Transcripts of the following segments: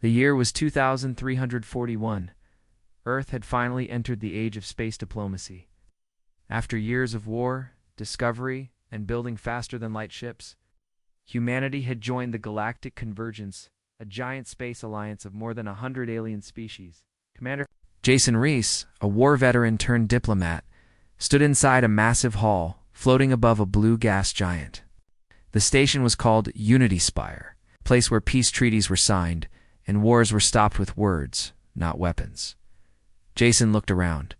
The year was 2341. Earth had finally entered the age of space diplomacy. After years of war, discovery, and building faster-than-light ships, humanity had joined the Galactic Convergence, a giant space alliance of more than 100 alien species. Commander Jason Reese, a war veteran turned diplomat, stood inside a massive hall, floating above a blue gas giant. The station was called Unity Spire, a place where peace treaties were signed and wars were stopped with words, not weapons. Jason looked around.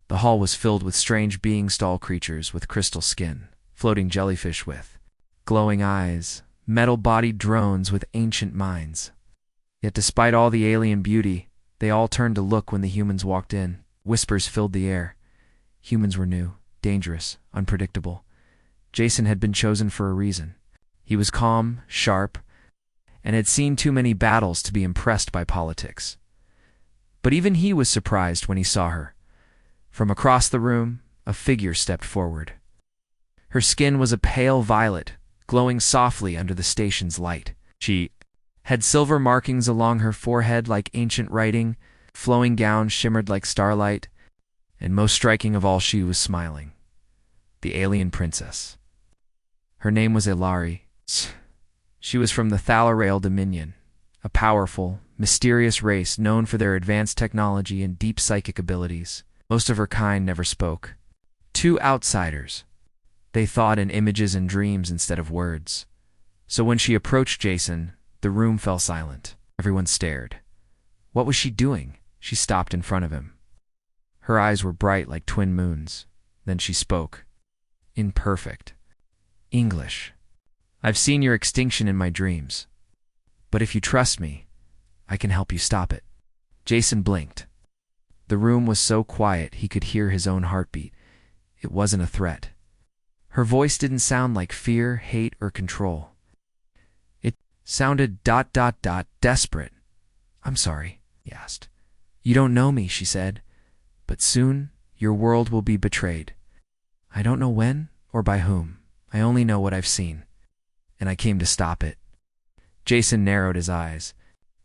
The hall was filled with strange being-stall creatures with crystal skin, floating jellyfish with glowing eyes, metal-bodied drones with ancient minds. Yet despite all the alien beauty, they all turned to look when the humans walked in. Whispers filled the air. Humans were new, dangerous, unpredictable. Jason had been chosen for a reason. He was calm, sharp, and had seen too many battles to be impressed by politics. But even he was surprised when he saw her. From across the room, a figure stepped forward. Her skin was a pale violet, glowing softly under the station's light. She had silver markings along her forehead like ancient writing, flowing gown shimmered like starlight, and most striking of all, she was smiling. The alien princess. Her name was Ilari. She was from the Thalarail Dominion, a powerful, mysterious race known for their advanced technology and deep psychic abilities. Most of her kind never spoke. Two outsiders. They thought in images and dreams instead of words. So when she approached Jason, the room fell silent. Everyone stared. What was she doing? She stopped in front of him. Her eyes were bright like twin moons. Then she spoke. In perfect English. I've seen your extinction in my dreams. But if you trust me, I can help you stop it. Jason blinked. The room was so quiet he could hear his own heartbeat. It wasn't a threat. Her voice didn't sound like fear, hate, or control. It sounded ... desperate. I'm sorry, he asked. You don't know me, she said, but soon your world will be betrayed. I don't know when or by whom. I only know what I've seen, and I came to stop it. Jason narrowed his eyes.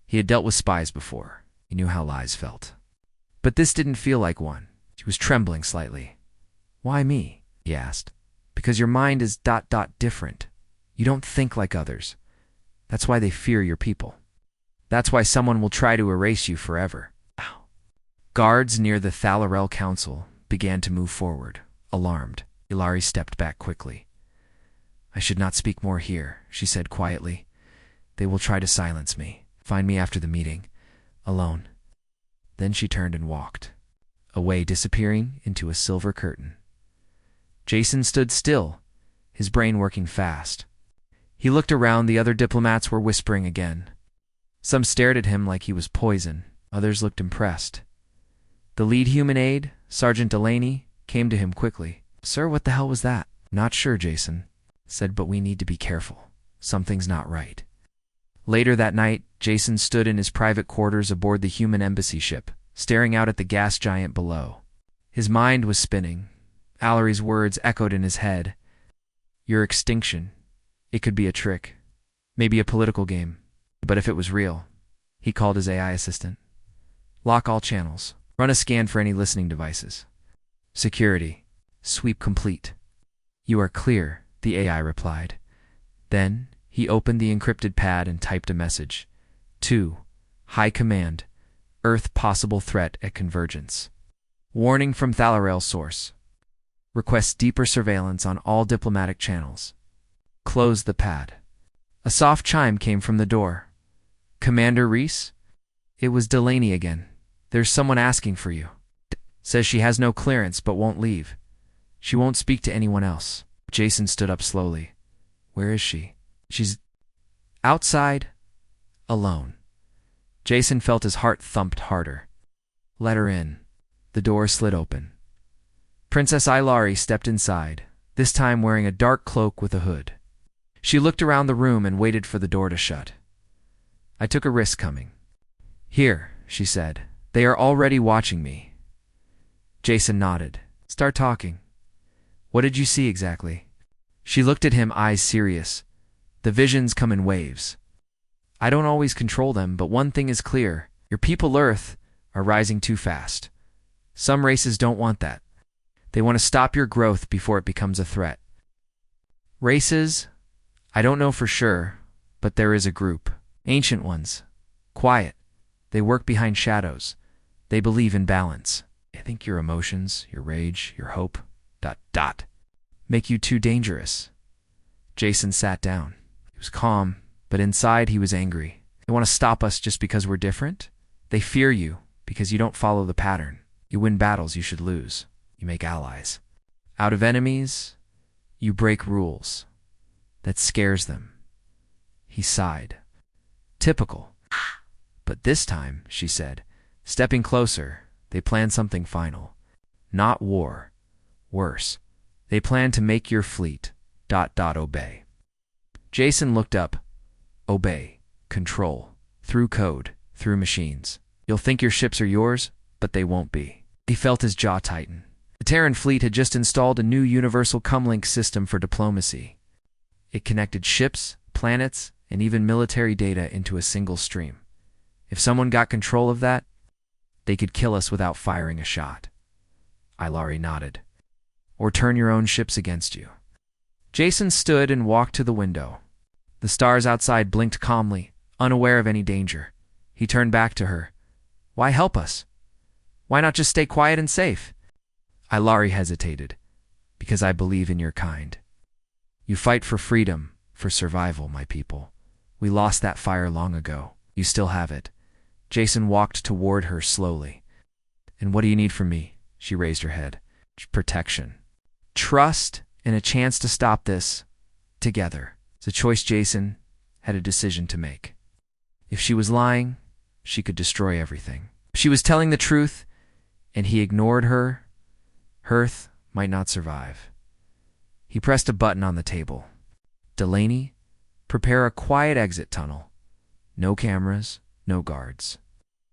He had dealt with spies before. He knew how lies felt. But this didn't feel like one. She was trembling slightly. Why me? He asked. Because your mind is ... different. You don't think like others. That's why they fear your people. That's why someone will try to erase you forever. Ow. Guards near the Thalarail Council began to move forward, alarmed. Ilari stepped back quickly. I should not speak more here, she said quietly. They will try to silence me. Find me after the meeting, alone. Then she turned and walked, away, disappearing into a silver curtain. Jason stood still, his brain working fast. He looked around. The other diplomats were whispering again. Some stared at him like he was poison. Others looked impressed. The lead human aide, Sergeant Delaney, came to him quickly. Sir, what the hell was that? Not sure, Jason said, but we need to be careful. Something's not right. Later that night, Jason stood in his private quarters aboard the human embassy ship, staring out at the gas giant below. His mind was spinning. Ilari's words echoed in his head. Your extinction. It could be a trick. Maybe a political game. But if it was real, he called his AI assistant. Lock all channels. Run a scan for any listening devices. Security. Sweep complete. You are clear, the AI replied. Then he opened the encrypted pad and typed a message. To High Command. Earth possible threat at convergence. Warning from Thalarail source. Request deeper surveillance on all diplomatic channels. Close the pad. A soft chime came from the door. Commander Reese? It was Delaney again. There's someone asking for you. Says she has no clearance but won't leave. She won't speak to anyone else. Jason stood up slowly. Where is she? She's outside, alone. Jason felt his heart thumped harder. Let her in. The door slid open. Princess Ilari stepped inside, this time wearing a dark cloak with a hood. She looked around the room and waited for the door to shut. I took a risk coming. Here, she said. They are already watching me. Jason nodded. Start talking. What did you see exactly? She looked at him, eyes serious. The visions come in waves. I don't always control them, but one thing is clear. Your people Earth are rising too fast. Some races don't want that. They want to stop your growth before it becomes a threat. Races? I don't know for sure, but there is a group. Ancient ones. Quiet. They work behind shadows. They believe in balance. I think your emotions, your rage, your hope, ... make you too dangerous. Jason sat down. He was calm, but inside he was angry. They want to stop us just because we're different? They fear you because you don't follow the pattern. You win battles you should lose. You make allies. Out of enemies, you break rules. That scares them. He sighed. Typical. But this time, she said, stepping closer, they plan something final. Not war. Worse. They plan to make your fleet ... obey. Jason looked up. Obey. Control. Through code. Through machines. You'll think your ships are yours, but they won't be. He felt his jaw tighten. The Terran fleet had just installed a new universal comlink system for diplomacy. It connected ships, planets, and even military data into a single stream. If someone got control of that, they could kill us without firing a shot. Ilari nodded. Or turn your own ships against you. Jason stood and walked to the window. The stars outside blinked calmly, unaware of any danger. He turned back to her. Why help us? Why not just stay quiet and safe? Ilari hesitated. Because I believe in your kind. You fight for freedom, for survival, my people. We lost that fire long ago. You still have it. Jason walked toward her slowly. And what do you need from me? She raised her head. Protection. Trust and a chance to stop this together. It's a choice Jason had a decision to make. If she was lying, she could destroy everything. If she was telling the truth and he ignored her, Earth might not survive. He pressed a button on the table. Delaney, prepare a quiet exit tunnel. No cameras, no guards.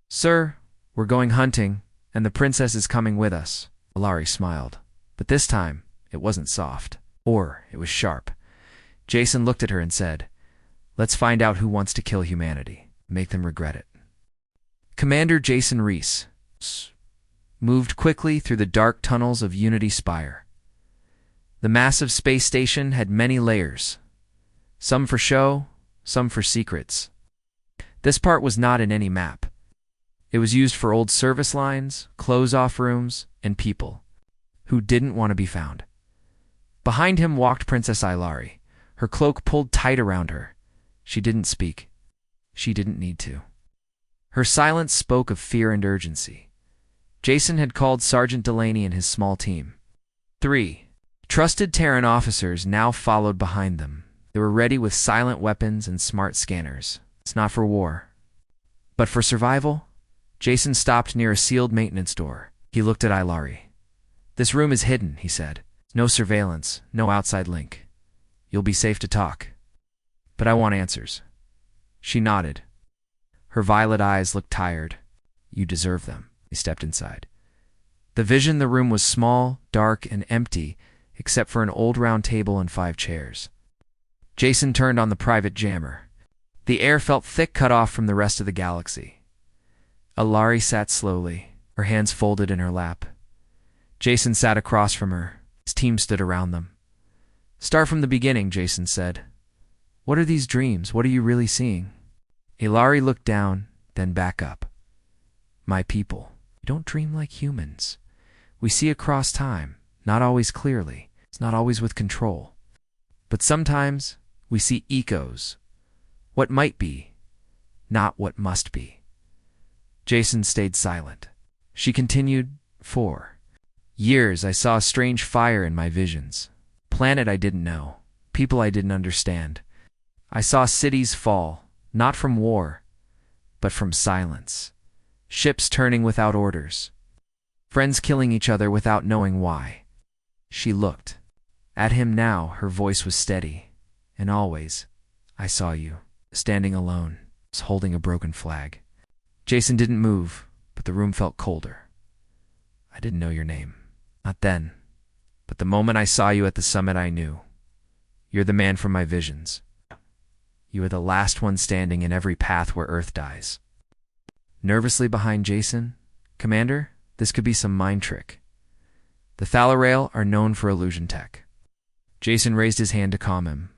Sir, we're going hunting, and the princess is coming with us. Ilari smiled. But this time, it wasn't soft. Or it was sharp. Jason looked at her and said, let's find out who wants to kill humanity. Make them regret it. Commander Jason Reese moved quickly through the dark tunnels of Unity Spire. The massive space station had many layers. Some for show, some for secrets. This part was not in any map. It was used for old service lines, close-off rooms, and people who didn't want to be found. Behind him walked Princess Ilari, her cloak pulled tight around her. She didn't speak. She didn't need to. Her silence spoke of fear and urgency. Jason had called Sergeant Delaney and his small team. 3 trusted Terran officers now followed behind them. They were ready with silent weapons and smart scanners. It's not for war, but for survival. Jason stopped near a sealed maintenance door. He looked at Ilari. This room is hidden, he said. No surveillance, no outside link. You'll be safe to talk. But I want answers. She nodded. Her violet eyes looked tired. You deserve them. He stepped inside. The vision in the room was small, dark, and empty, except for an old round table and 5 chairs. Jason turned on the private jammer. The air felt thick, cut off from the rest of the galaxy. Ilari sat slowly, her hands folded in her lap. Jason sat across from her. His team stood around them. Start from the beginning, Jason said. What are these dreams? What are you really seeing? Ilari looked down, then back up. My people, we don't dream like humans. We see across time, not always clearly. It's not always with control. But sometimes we see echoes. What might be, not what must be. Jason stayed silent. She continued, 4 years I saw a strange fire in my visions. Planet I didn't know. People I didn't understand. I saw cities fall, not from war, but from silence. Ships turning without orders. Friends killing each other without knowing why. She looked. At him now, her voice was steady. And always, I saw you, standing alone, holding a broken flag. Jason didn't move, but the room felt colder. I didn't know your name. Not then. But the moment I saw you at the summit, I knew. You're the man from my visions. You are the last one standing in every path where Earth dies. Nervously behind Jason, Commander, this could be some mind trick. The Thalarail are known for illusion tech. Jason raised his hand to calm him.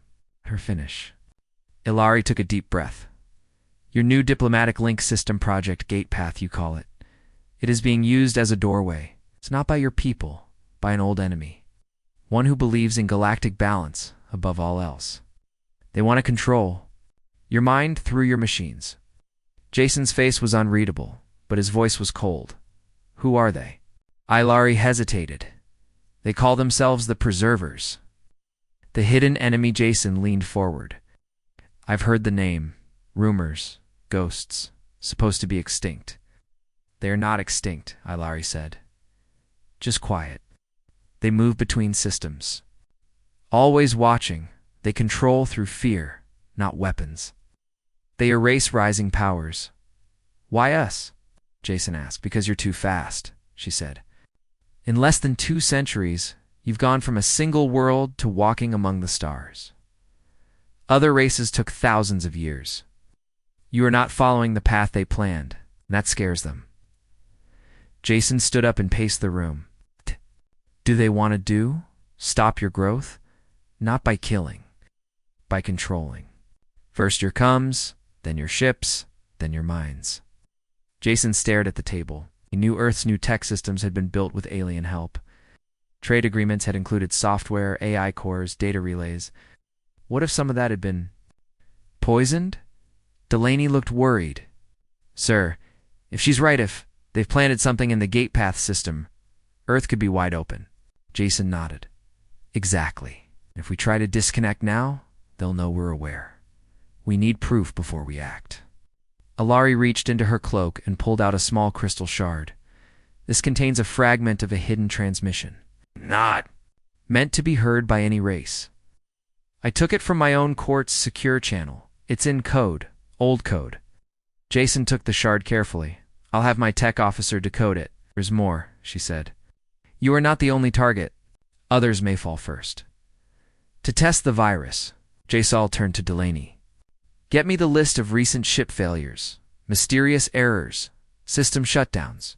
Her finish. Ilari took a deep breath. Your new diplomatic link system project, Gatepath, you call it. It is being used as a doorway. It's not by your people, by an old enemy. One who believes in galactic balance above all else. They want to control your mind through your machines. Jason's face was unreadable, but his voice was cold. Who are they? Ilari hesitated. They call themselves the Preservers. The hidden enemy. Jason leaned forward. I've heard the name. Rumors. Ghosts. Supposed to be extinct. They are not extinct, Ilari said. Just quiet. They move between systems. Always watching, they control through fear, not weapons. They erase rising powers. Why us? Jason asked. Because you're too fast, she said. In less than 2 centuries, you've gone from a single world to walking among the stars. Other races took thousands of years. You are not following the path they planned, and that scares them. Jason stood up and paced the room. Do they want to do? Stop your growth? Not by killing, by controlling. First your comes, then your ships, then your minds. Jason stared at the table. He knew Earth's new tech systems had been built with alien help. Trade agreements had included software, AI cores, data relays. What if some of that had been poisoned? Delaney looked worried. Sir, if she's right, if they've planted something in the Gatepath system, Earth could be wide open. Jason nodded. Exactly. If we try to disconnect now, they'll know we're aware. We need proof before we act. Ilari reached into her cloak and pulled out a small crystal shard. This contains a fragment of a hidden transmission. Not meant to be heard by any race. I took it from my own court's secure channel. It's in code, old code. Jason took the shard carefully. I'll have my tech officer decode it. There's more, she said. You are not the only target. Others may fall first. To test the virus, Jason turned to Delaney. Get me the list of recent ship failures, mysterious errors, system shutdowns,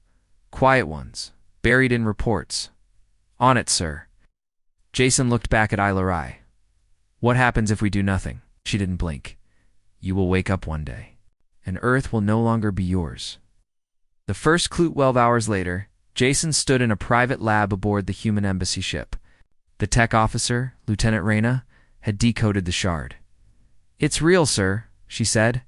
quiet ones, buried in reports. On it, sir. Jason looked back at Ilari. What happens if we do nothing? She didn't blink. You will wake up one day, and Earth will no longer be yours. The first clue 12 hours later, Jason stood in a private lab aboard the human embassy ship. The tech officer, Lieutenant Reyna, had decoded the shard. It's real, sir, she said.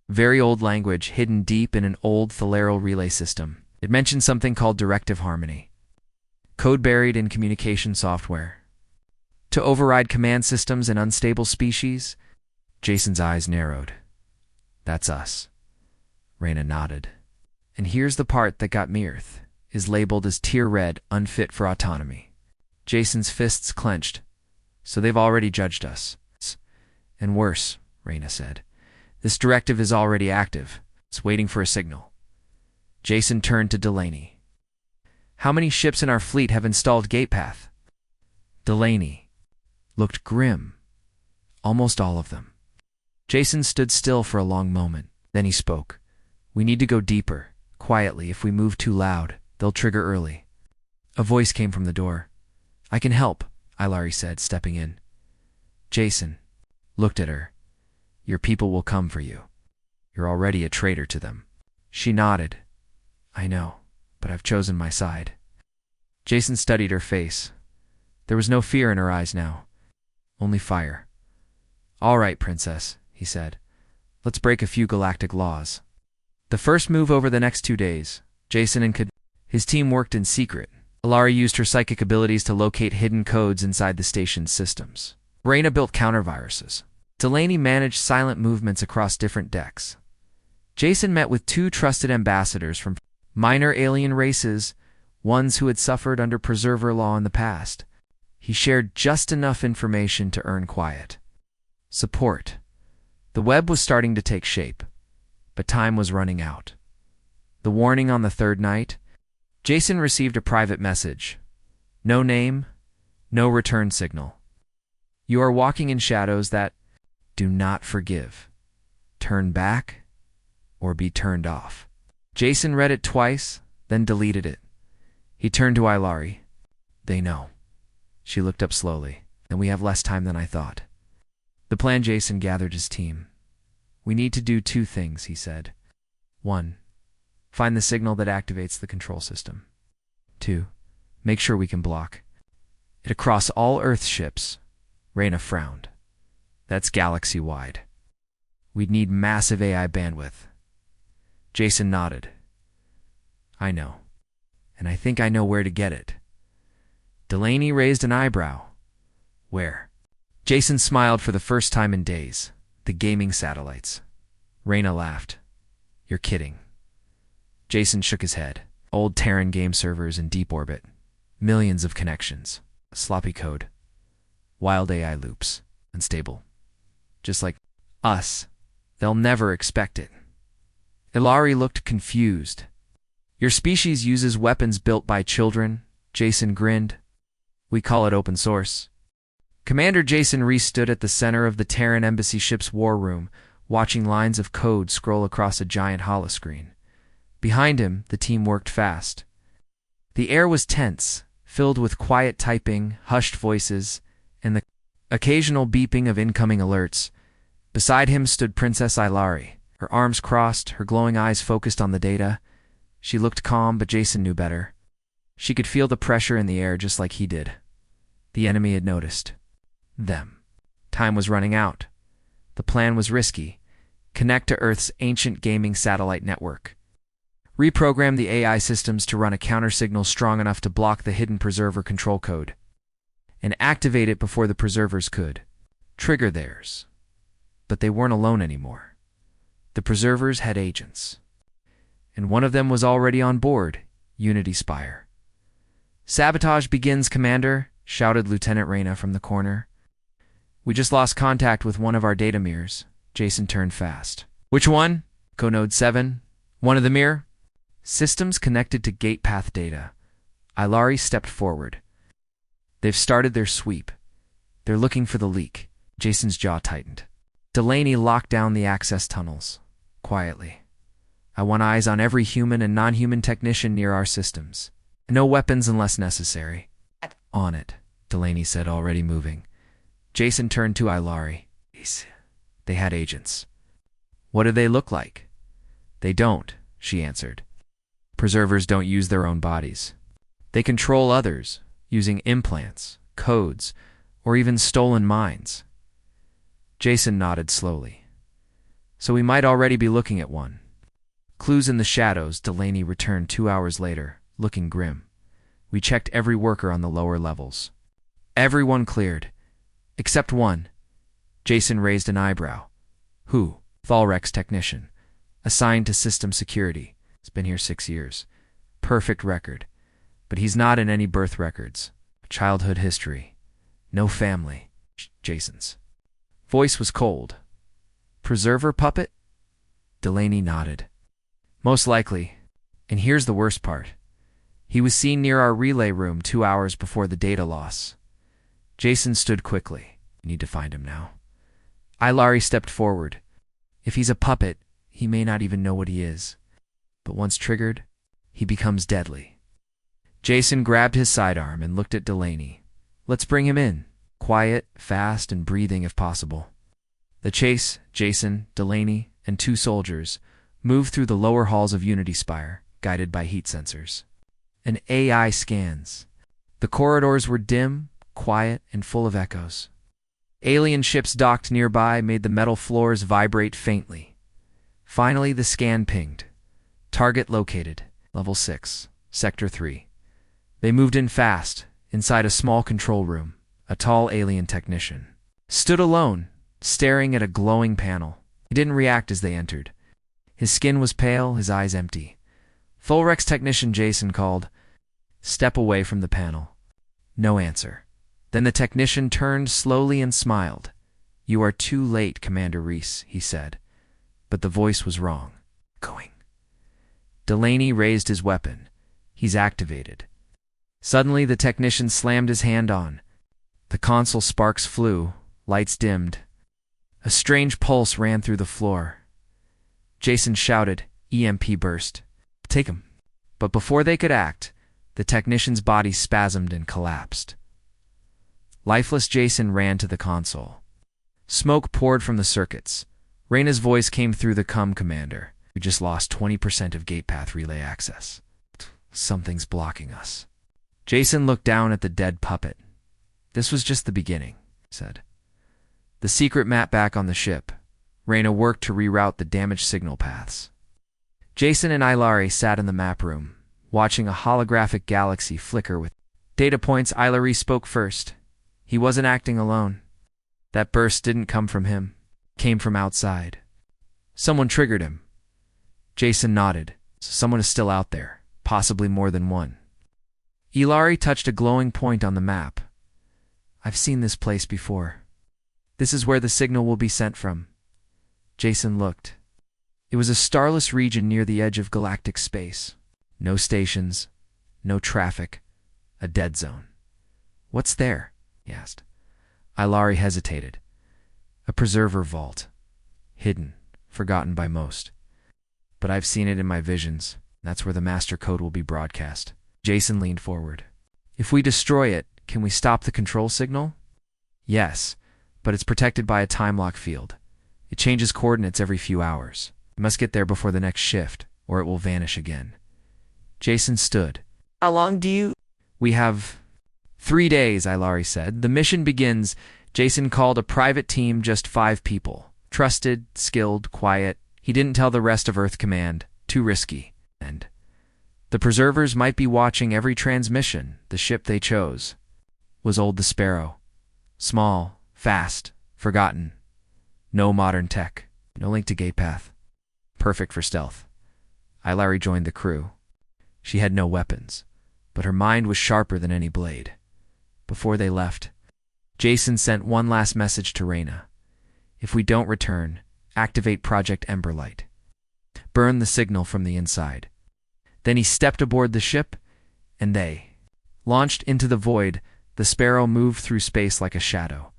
Very old language hidden deep in an old Thalarail relay system. It mentioned something called directive harmony. Code buried in communication software. To override command systems and unstable species? Jason's eyes narrowed. That's us. Reyna nodded. And here's the part that got me. Earth is labeled as Tier Red, unfit for autonomy. Jason's fists clenched. So they've already judged us. And worse, Reyna said. This directive is already active. It's waiting for a signal. Jason turned to Delaney. How many ships in our fleet have installed Gatepath? Delaney looked grim. Almost all of them. Jason stood still for a long moment. Then he spoke. We need to go deeper, quietly. If we move too loud, they'll trigger early. A voice came from the door. I can help, Ilari said, stepping in. Jason looked at her. Your people will come for you. You're already a traitor to them. She nodded. I know, but I've chosen my side. Jason studied her face. There was no fear in her eyes now. Only fire. All right, princess, he said. Let's break a few galactic laws. The first move over the next 2 days, Jason and his team worked in secret. Ilari used her psychic abilities to locate hidden codes inside the station's systems. Reyna built counterviruses. Delaney managed silent movements across different decks. Jason met with 2 trusted ambassadors from minor alien races, ones who had suffered under preserver law in the past. He shared just enough information to earn quiet. Support. The web was starting to take shape, but time was running out. The warning on the 3rd night, Jason received a private message. No name, no return signal. You are walking in shadows that Do not forgive. Turn back or be turned off. Jason read it twice, then deleted it. He turned to Ilari. They know. She looked up slowly. And we have less time than I thought. The plan. Jason gathered his team. We need to do two things, he said. 1. Find the signal that activates the control system. 2. Make sure we can block it across all Earth ships. Reyna frowned. That's galaxy-wide. We'd need massive AI bandwidth. Jason nodded. I know. And I think I know where to get it. Delaney raised an eyebrow. Where? Jason smiled for the first time in days. The gaming satellites. Reyna laughed. You're kidding. Jason shook his head. Old Terran game servers in deep orbit. Millions of connections. Sloppy code. Wild AI loops. Unstable. Just like us. They'll never expect it. Ilari looked confused. Your species uses weapons built by children, Jason grinned. We call it open source. Commander Jason Reese stood at the center of the Terran embassy ship's war room, watching lines of code scroll across a giant holoscreen. Behind him, the team worked fast. The air was tense, filled with quiet typing, hushed voices, and the occasional beeping of incoming alerts. Beside him stood Princess Ilari, her arms crossed, her glowing eyes focused on the data. She looked calm, but Jason knew better. She could feel the pressure in the air just like he did. The enemy had noticed them. Time was running out. The plan was risky. Connect to Earth's ancient gaming satellite network. Reprogram the AI systems to run a countersignal strong enough to block the hidden preserver control code. And activate it before the preservers could. Trigger theirs. But they weren't alone anymore. The preservers had agents. And one of them was already on board, Unity Spire. Sabotage begins, Commander, shouted Lieutenant Reyna from the corner. We just lost contact with one of our data mirrors. Jason turned fast. Which one? Conode 7. One of the mirror? Systems connected to gate path data. Ilari stepped forward. They've started their sweep. They're looking for the leak. Jason's jaw tightened. Delaney locked down the access tunnels. Quietly. I want eyes on every human and non-human technician near our systems. No weapons unless necessary. On it, Delaney said, already moving. Jason turned to Ilari. They had agents. What do they look like? They don't, she answered. Preservers don't use their own bodies. They control others, using implants, codes, or even stolen minds. Jason nodded slowly. So we might already be looking at one. Clues in the shadows. Delaney returned 2 hours later, looking grim. We checked every worker on the lower levels. Everyone cleared. Except one. Jason raised an eyebrow. Who? Thalrek's technician. Assigned to system security. He's been here 6 years. Perfect record. But he's not in any birth records. Childhood history. No family. Jason's voice was cold. Preserver puppet? Delaney nodded. Most likely. And here's the worst part. He was seen near our relay room 2 hours before the data loss. Jason stood quickly. Need to find him now. Ilari stepped forward. If he's a puppet, he may not even know what he is. But once triggered, he becomes deadly. Jason grabbed his sidearm and looked at Delaney. Let's bring him in. Quiet, fast, and breathing if possible. The chase, Jason, Delaney, and 2 soldiers moved through the lower halls of Unity Spire, guided by heat sensors. An AI scans. The corridors were dim, quiet, and full of echoes. Alien ships docked nearby made the metal floors vibrate faintly. Finally, the scan pinged. Target located. Level 6, Sector 3. They moved in fast. Inside a small control room, a tall alien technician stood alone, staring at a glowing panel. He didn't react as they entered. His skin was pale, his eyes empty. Thalrek's technician Jason called. Step away from the panel. No answer. Then the technician turned slowly and smiled. You are too late, Commander Reese, he said. But the voice was wrong. Going. Delaney raised his weapon. He's activated. Suddenly, the technician slammed his hand on. The console sparks flew, lights dimmed. A strange pulse ran through the floor. Jason shouted, EMP burst. Take him. But before they could act, the technician's body spasmed and collapsed. Lifeless Jason ran to the console. Smoke poured from the circuits. Reyna's voice came through the commander. We just lost 20% of gate path relay access. Something's blocking us. Jason looked down at the dead puppet. This was just the beginning, he said. The secret map back on the ship. Reyna worked to reroute the damaged signal paths. Jason and Ilari sat in the map room, watching a holographic galaxy flicker with data points. Ilari spoke first. He wasn't acting alone. That burst didn't come from him. It came from outside. Someone triggered him. Jason nodded. Someone is still out there, possibly more than one. Ilari touched a glowing point on the map. I've seen this place before. This is where the signal will be sent from. Jason looked. It was a starless region near the edge of galactic space. No stations, no traffic, a dead zone. What's there? He asked. Ilari hesitated. A preserver vault. Hidden, forgotten by most. But I've seen it in my visions. That's where the master code will be broadcast. Jason leaned forward. If we destroy it, can we stop the control signal? Yes, but it's protected by a time lock field. It changes coordinates every few hours. We must get there before the next shift, or it will vanish again. Jason stood. How long do you... We have 3 days, Ilari said. The mission begins. Jason called a private team, just 5 people. Trusted, skilled, quiet. He didn't tell the rest of Earth Command. Too risky. And the preservers might be watching every transmission. The ship they chose was Old the Sparrow. Small, fast, forgotten. No modern tech. No link to gate path. Perfect for stealth. Ilari joined the crew. She had no weapons, but her mind was sharper than any blade. Before they left, Jason sent one last message to Reyna. If we don't return, activate Project Emberlight. Burn the signal from the inside. Then he stepped aboard the ship, and they launched into the void. The Sparrow moved through space like a shadow.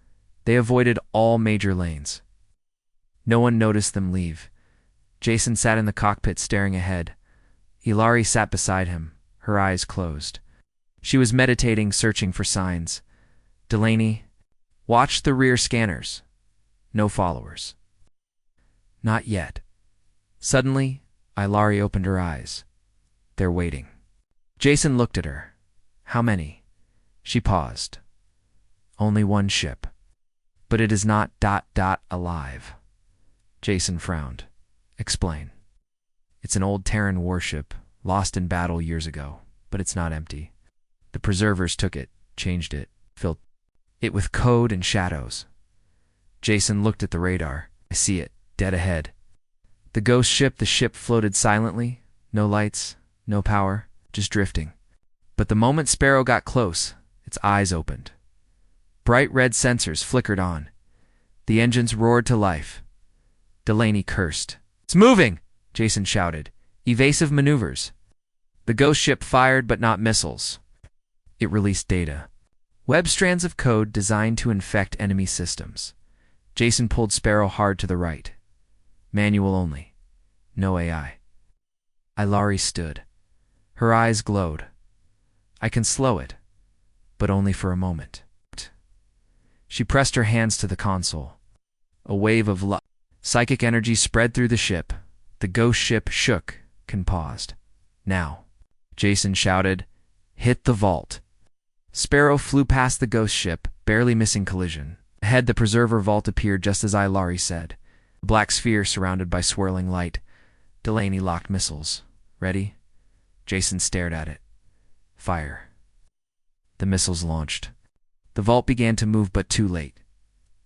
They avoided all major lanes. No one noticed them leave. Jason sat in the cockpit staring ahead. Ilari sat beside him, her eyes closed. She was meditating, searching for signs. Delaney watched the rear scanners. No followers. Not yet. Suddenly, Ilari opened her eyes. They're waiting. Jason looked at her. How many? She paused. Only one ship. But it is not ... alive. Jason frowned. Explain. It's an old Terran warship, lost in battle years ago, but it's not empty. The preservers took it, changed it, filled it with code and shadows. Jason looked at the radar. I see it, dead ahead. The ghost ship, the ship floated silently, no lights, no power, just drifting. But the moment Sparrow got close, its eyes opened. Bright red sensors flickered on. The engines roared to life. Delaney cursed. It's moving! Jason shouted. Evasive maneuvers. The ghost ship fired, but not missiles. It released data. Web strands of code designed to infect enemy systems. Jason pulled Sparrow hard to the right. Manual only. No AI. Ilari stood. Her eyes glowed. I can slow it, but only for a moment. She pressed her hands to the console. A wave of psychic energy spread through the ship. The ghost ship shook and paused. Now, Jason shouted, hit the vault. Sparrow flew past the ghost ship, barely missing collision. Ahead, the preserver vault appeared just as Ilari said. A black sphere surrounded by swirling light. Delaney locked missiles. Ready? Jason stared at it. Fire. The missiles launched. The vault began to move, but too late.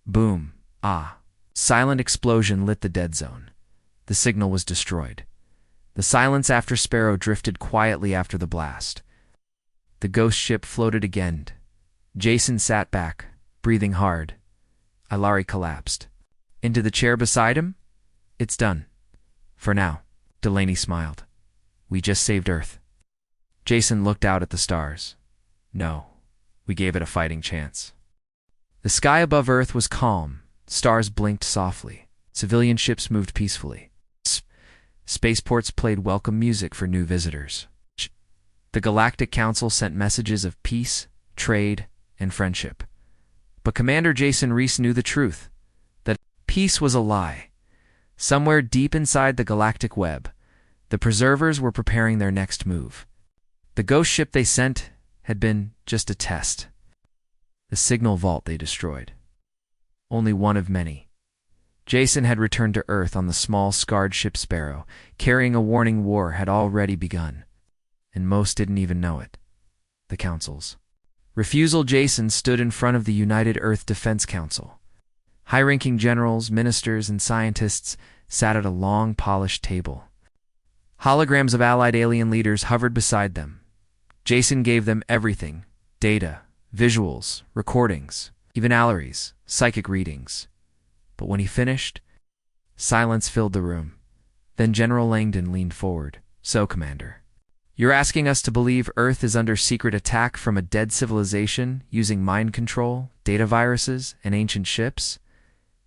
Boom. Ah. Silent explosion lit the dead zone. The signal was destroyed. The silence after Sparrow drifted quietly after the blast. The ghost ship floated again. Jason sat back, breathing hard. Ilari collapsed. Into the chair beside him? It's done. For now. Delaney smiled. We just saved Earth. Jason looked out at the stars. No, we gave it a fighting chance. The sky above Earth was calm, Stars blinked softly. Civilian ships moved peacefully. Spaceports played welcome music for new visitors. The Galactic Council sent messages of peace, trade, and friendship. But Commander Jason Reese knew the truth, that peace was a lie. Somewhere deep inside the galactic web, the Preservers were preparing their next move. The ghost ship they sent had been just a test. The signal vault they destroyed. Only one of many. Jason had returned to Earth on the small, scarred ship Sparrow, carrying a warning war had already begun. And most didn't even know it. The Council's refusal. Jason stood in front of the United Earth Defense Council. High-ranking generals, ministers, and scientists sat at a long, polished table. Holograms of allied alien leaders hovered beside them. Jason gave them everything: data, visuals, recordings, even alleries, psychic readings. But when he finished, silence filled the room. Then General Langdon leaned forward. "So, Commander, you're asking us to believe Earth is under secret attack from a dead civilization using mind control, data viruses, and ancient ships?"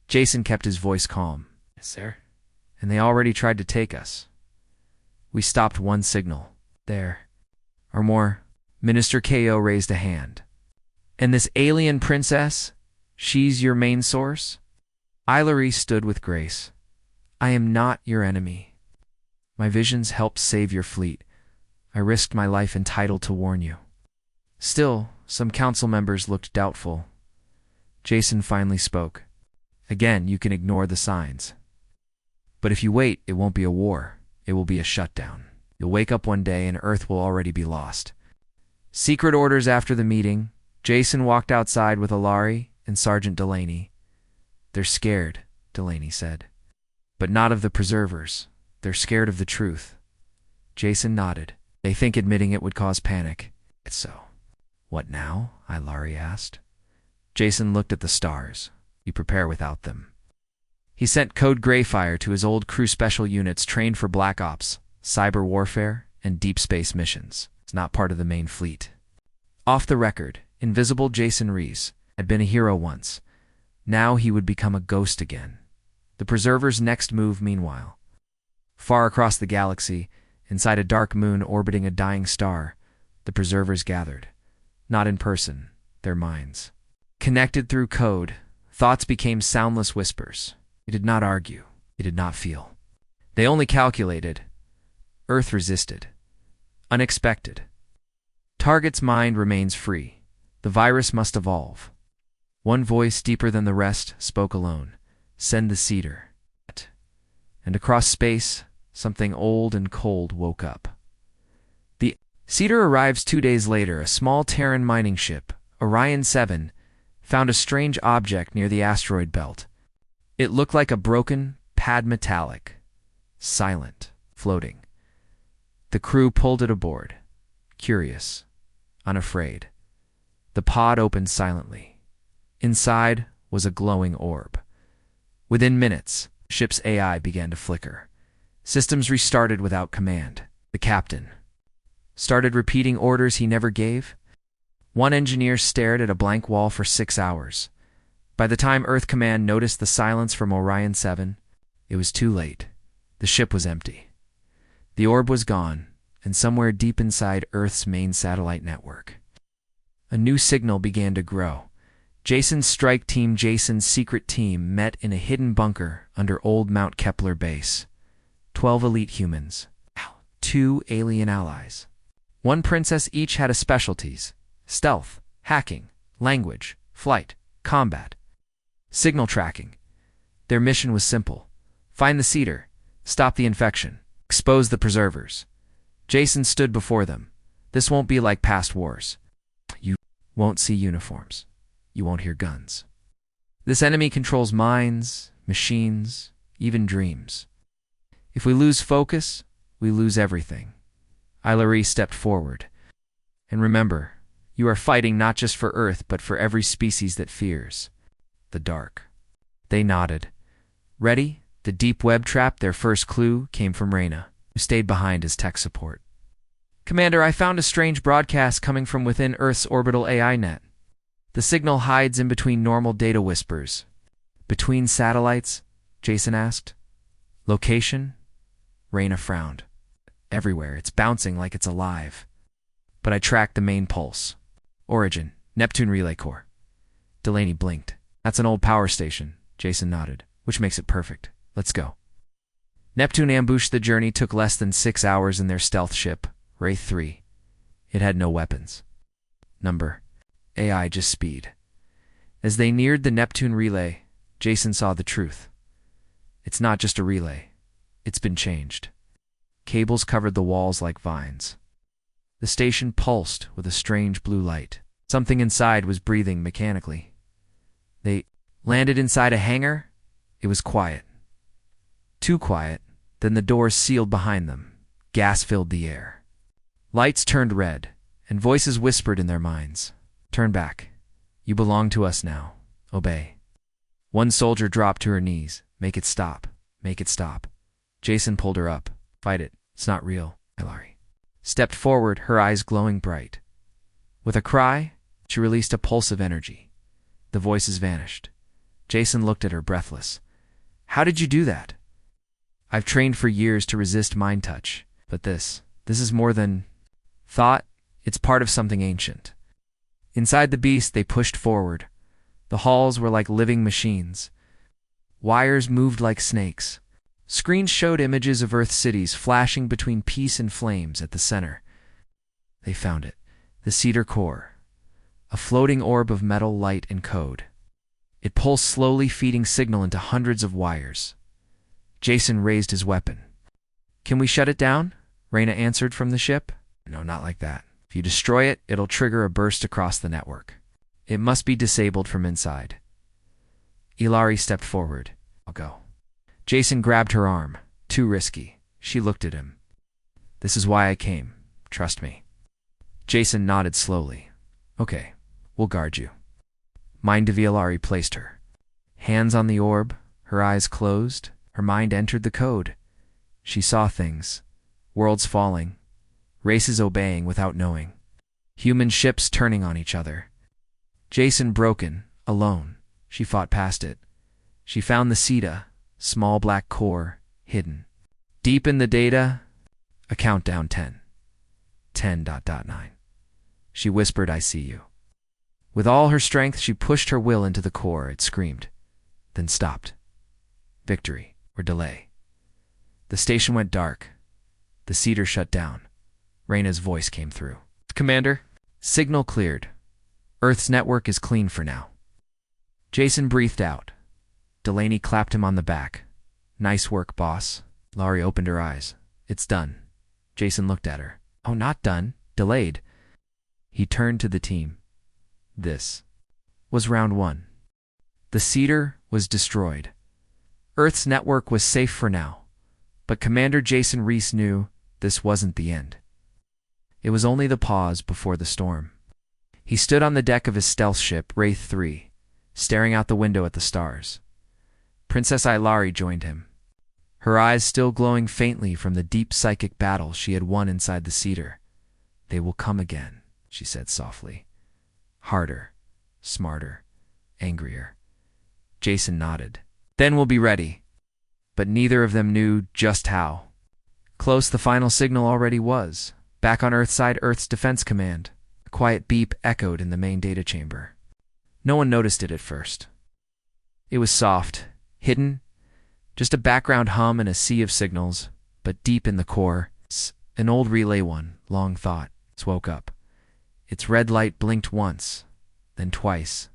Jason kept his voice calm. "Yes, sir. And they already tried to take us. We stopped one signal. There are more." Minister Ko raised a hand. "And this alien princess, she's your main source?" Ilari stood with grace. "I am not your enemy. My visions helped save your fleet. I risked my life entitled to warn you." Still, some council members looked doubtful. Jason finally spoke. "Again, you can ignore the signs. But if you wait, it won't be a war. It will be a shutdown. You'll wake up one day and Earth will already be lost." Secret orders after the meeting. Jason walked outside with Ilari and Sergeant Delaney. "They're scared," Delaney said. "But not of the Preservers. They're scared of the truth." Jason nodded. "They think admitting it would cause panic." "It's so." "What now?" Ilari asked. Jason looked at the stars. "You prepare without them." He sent Code Greyfire to his old crew special units trained for Black Ops, cyber warfare, and deep space missions. It's not part of the main fleet. Off the record, Invisible Jason Reese had been a hero once. Now he would become a ghost again. The Preservers' next move, meanwhile. Far across the galaxy, inside a dark moon orbiting a dying star, the Preservers gathered. Not in person, their minds. Connected through code, thoughts became soundless whispers. They did not argue. They did not feel. They only calculated. Earth resisted. Unexpected. Target's mind remains free. The virus must evolve. One voice, deeper than the rest, spoke alone. "Send the Cedar." And across space, something old and cold woke up. The Cedar arrives 2 days later. A small Terran mining ship, Orion 7, found a strange object near the asteroid belt. It looked like a broken pad, metallic, silent, floating. The crew pulled it aboard, curious, unafraid. The pod opened silently. Inside was a glowing orb. Within minutes, the ship's AI began to flicker. Systems restarted without command. The captain started repeating orders he never gave. One engineer stared at a blank wall for 6 hours. By the time Earth Command noticed the silence from Orion 7, it was too late. The ship was empty. The orb was gone, and somewhere deep inside Earth's main satellite network, a new signal began to grow. Jason's strike team, Jason's secret team, met in a hidden bunker under old Mount Kepler base. 12 elite humans. 2 alien allies. 1 princess. Each had a specialties: stealth, hacking, language, flight, combat, signal tracking. Their mission was simple: find the Cedar, stop the infection, expose the Preservers. Jason stood before them. "This won't be like past wars. You won't see uniforms. You won't hear guns. This enemy controls minds, machines, even dreams. If we lose focus, we lose everything." Ilari stepped forward. "And remember, you are fighting not just for Earth, but for every species that fears the dark." They nodded. Ready? The deep web trap, their first clue, came from Reyna, who stayed behind as tech support. "Commander, I found a strange broadcast coming from within Earth's orbital AI net. The signal hides in between normal data whispers. Between satellites? Jason asked. Location? Reyna frowned. Everywhere, it's bouncing like it's alive. But I tracked the main pulse. Origin, Neptune Relay Core. Delaney blinked. That's an old power station, Jason nodded, which makes it perfect. Let's go. Neptune ambushed the journey took less than 6 hours in their stealth ship, Wraith 3. It had no weapons. Number. AI just speed. As they neared the Neptune relay, Jason saw the truth. It's not just a relay. It's been changed. Cables covered the walls like vines. The station pulsed with a strange blue light. Something inside was breathing mechanically. They landed inside a hangar. It was quiet. Too quiet. Then the doors sealed behind them. Gas filled the air. Lights turned red, and voices whispered in their minds. Turn back. You belong to us now. Obey. One soldier dropped to her knees. Make it stop. Make it stop. Jason pulled her up. Fight it. It's not real. Hilary stepped forward, her eyes glowing bright. With a cry, she released a pulse of energy. The voices vanished. Jason looked at her, breathless. How did you do that? I've trained for years to resist mind touch, but this is more than thought. It's part of something ancient. Inside the beast, they pushed forward. The halls were like living machines. Wires moved like snakes. Screens showed images of Earth cities flashing between peace and flames at the center. They found it. The Cedar Core. A floating orb of metal, light, and code. It pulsed slowly, feeding signal into hundreds of wires. Jason raised his weapon. Can we shut it down? Reyna answered from the ship. No, not like that. If you destroy it, it'll trigger a burst across the network. It must be disabled from inside. Hilary stepped forward. I'll go. Jason grabbed her arm. Too risky. She looked at him. This is why I came. Trust me. Jason nodded slowly. Okay, we'll guard you. Mind of Hilary placed her. Hands on the orb, her eyes closed, her mind entered the code. She saw things. Worlds falling. Races obeying without knowing. Human ships turning on each other. Jason broken, alone. She fought past it. She found the CETA, small black core, hidden. Deep in the data, a countdown 10. 10.9. She whispered, I see you. With all her strength, she pushed her will into the core. It screamed, then stopped. Victory or delay. The station went dark. The cedar shut down. Reyna's voice came through. Commander, signal cleared. Earth's network is clean for now. Jason breathed out. Delaney clapped him on the back. Nice work, boss. Laurie opened her eyes. It's done. Jason looked at her. Oh, not done. Delayed. He turned to the team. This was round 1. The Cedar was destroyed. Earth's network was safe for now. But Commander Jason Reese knew this wasn't the end. It was only the pause before the storm. He stood on the deck of his stealth ship, Wraith 3, staring out the window at the stars. Princess Hilary joined him, her eyes still glowing faintly from the deep psychic battle she had won inside the cedar. They will come again, she said softly. Harder, smarter, angrier. Jason nodded. Then we'll be ready. But neither of them knew just how. Close the final signal already was. Back on Earthside, Earth's Defense Command. A quiet beep echoed in the main data chamber. No one noticed it at first. It was soft, hidden, just a background hum and a sea of signals, but deep in the core, an old relay one, long thought, woke up. Its red light blinked once, then twice.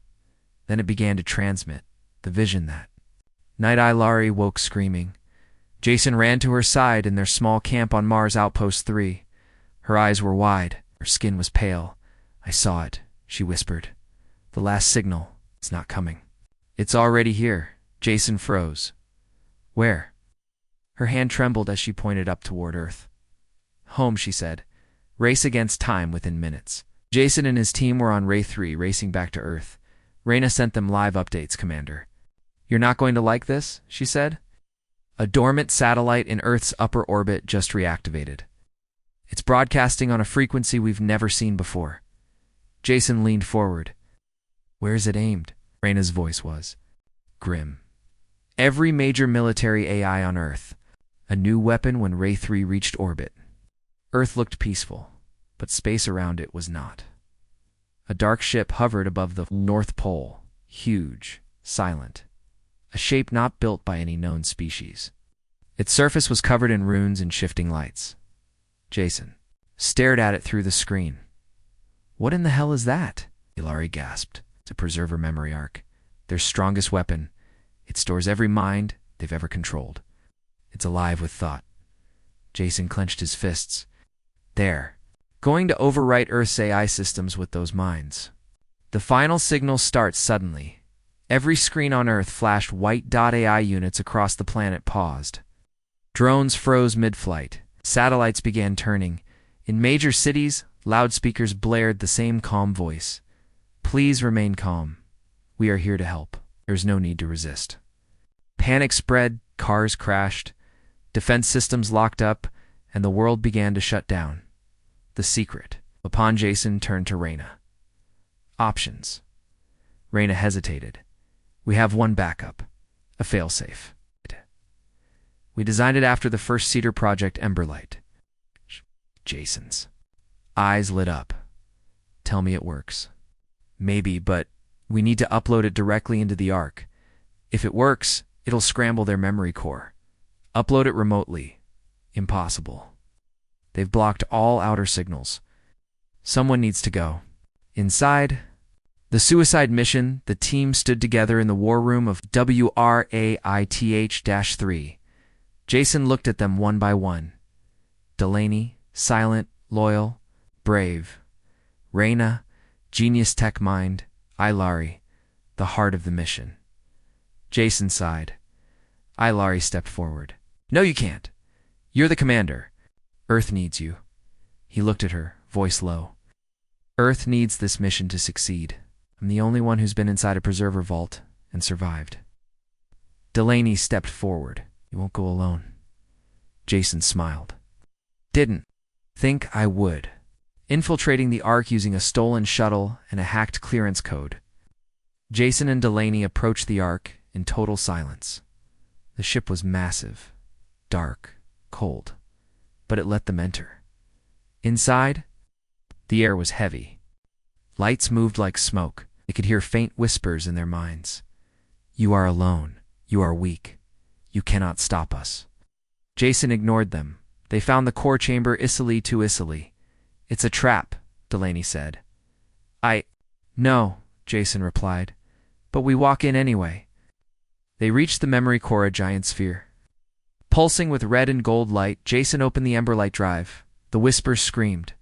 Then it began to transmit, the vision that. Night Hilary woke screaming. Jason ran to her side in their small camp on Mars Outpost 3. Her eyes were wide, her skin was pale. I saw it, she whispered. The last signal, it's not coming. It's already here. Jason froze. Where? Her hand trembled as she pointed up toward Earth. Home, she said. Race against time within minutes. Jason and his team were on Ray 3 racing back to Earth. Reyna sent them live updates, Commander. You're not going to like this, she said. A dormant satellite in Earth's upper orbit just reactivated. It's broadcasting on a frequency we've never seen before. Jason leaned forward. Where is it aimed? Reyna's voice was. grim. Every major military AI on Earth. A new weapon when Ray 3 reached orbit. Earth looked peaceful, but space around it was not. A dark ship hovered above the North Pole, huge, silent. A shape not built by any known species. Its surface was covered in runes and shifting lights. Jason stared at it through the screen. "What in the hell is that?" Ilari gasped. "It's a preserver memory arc. Their strongest weapon. It stores every mind they've ever controlled. It's alive with thought." Jason clenched his fists. "They're going to overwrite Earth's AI systems with those minds." The final signal starts suddenly. Every screen on Earth flashed white .AI units across the planet paused. Drones froze mid-flight. Satellites began turning. In major cities, loudspeakers blared the same calm voice. "Please remain calm. We are here to help. There's no need to resist." Panic spread, cars crashed, defense systems locked up, and the world began to shut down. The secret. Upon Jason turned to Reyna. "Options." Reyna hesitated. "We have one backup. A failsafe. We designed it after the first Cedar Project Emberlight." Jason's eyes lit up. "Tell me it works." "Maybe, but we need to upload it directly into the Ark. If it works, it'll scramble their memory core. Upload it remotely. Impossible. They've blocked all outer signals. Someone needs to go." Inside the suicide mission, the team stood together in the war room of WRAITH-3. Jason looked at them one by one. Delaney, silent, loyal, brave. Reyna, genius tech mind. Ilari, the heart of the mission. Jason sighed. Ilari stepped forward. "No, you can't. You're the commander. Earth needs you." He looked at her, voice low. "Earth needs this mission to succeed. I'm the only one who's been inside a preserver vault and survived." Delaney stepped forward. "You won't go alone." Jason smiled. "Didn't think I would." Infiltrating the Ark using a stolen shuttle and a hacked clearance code. Jason and Delaney approached the Ark in total silence. The ship was massive, dark, cold, but it let them enter. Inside, the air was heavy. Lights moved like smoke. They could hear faint whispers in their minds. "You are alone. You are weak. You cannot stop us." Jason ignored them. They found the core chamber Isili to Isili. "It's a trap," Delaney said. "I know," Jason replied. "But we walk in anyway." They reached the memory core, a giant sphere. Pulsing with red and gold light, Jason opened the Emberlight drive. The whispers screamed.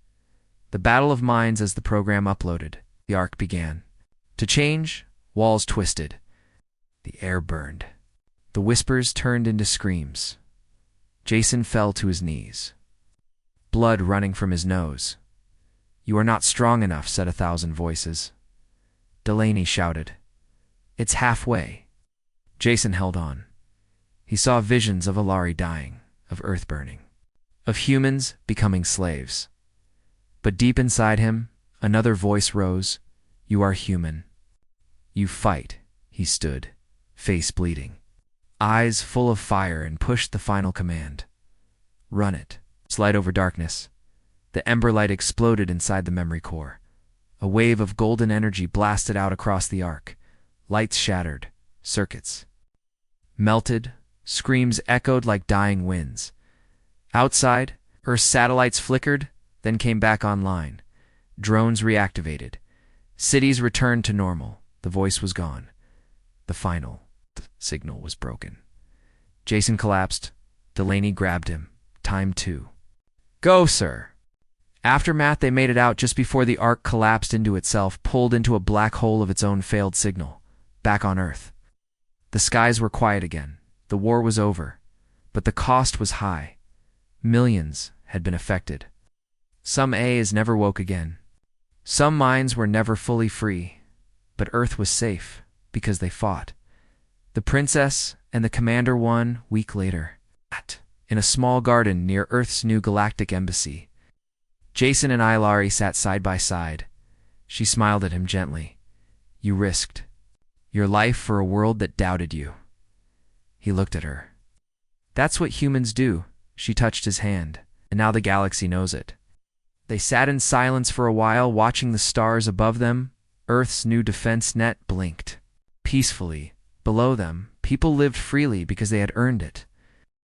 The battle of minds as the program uploaded. The Ark began to change. Walls twisted. The air burned. The whispers turned into screams. Jason fell to his knees. Blood running from his nose. "You are not strong enough," said 1,000 voices. Delaney shouted. "It's halfway." Jason held on. He saw visions of Ilari dying, of Earth burning, of humans becoming slaves. But deep inside him, another voice rose. "You are human. You fight." He stood, face bleeding, eyes full of fire, and pushed the final command. "Run it." Slide over darkness. The Emberlight exploded inside the memory core. A wave of golden energy blasted out across the Ark. Lights shattered. Circuits melted. Screams echoed like dying winds. Outside, Earth's satellites flickered, then came back online. Drones reactivated. Cities returned to normal. The voice was gone. The final signal was broken. Jason collapsed. Delaney grabbed him. "Time 2. Go, sir." Aftermath, they made it out just before the Ark collapsed into itself, pulled into a black hole of its own failed signal. Back on Earth. The skies were quiet again. The war was over. But the cost was high. Millions had been affected. Some A's never woke again. Some minds were never fully free. But Earth was safe, because they fought. The princess and the commander won a week later. In a small garden near Earth's new galactic embassy. Jason and Ilari sat side by side. She smiled at him gently. "You risked. Your life for a world that doubted you. He looked at her. That's what humans do. She touched his hand, and now the galaxy knows it. They sat in silence for a while, watching the stars above them. Earth's new defense net blinked. Peacefully, below them, people lived freely because they had earned it.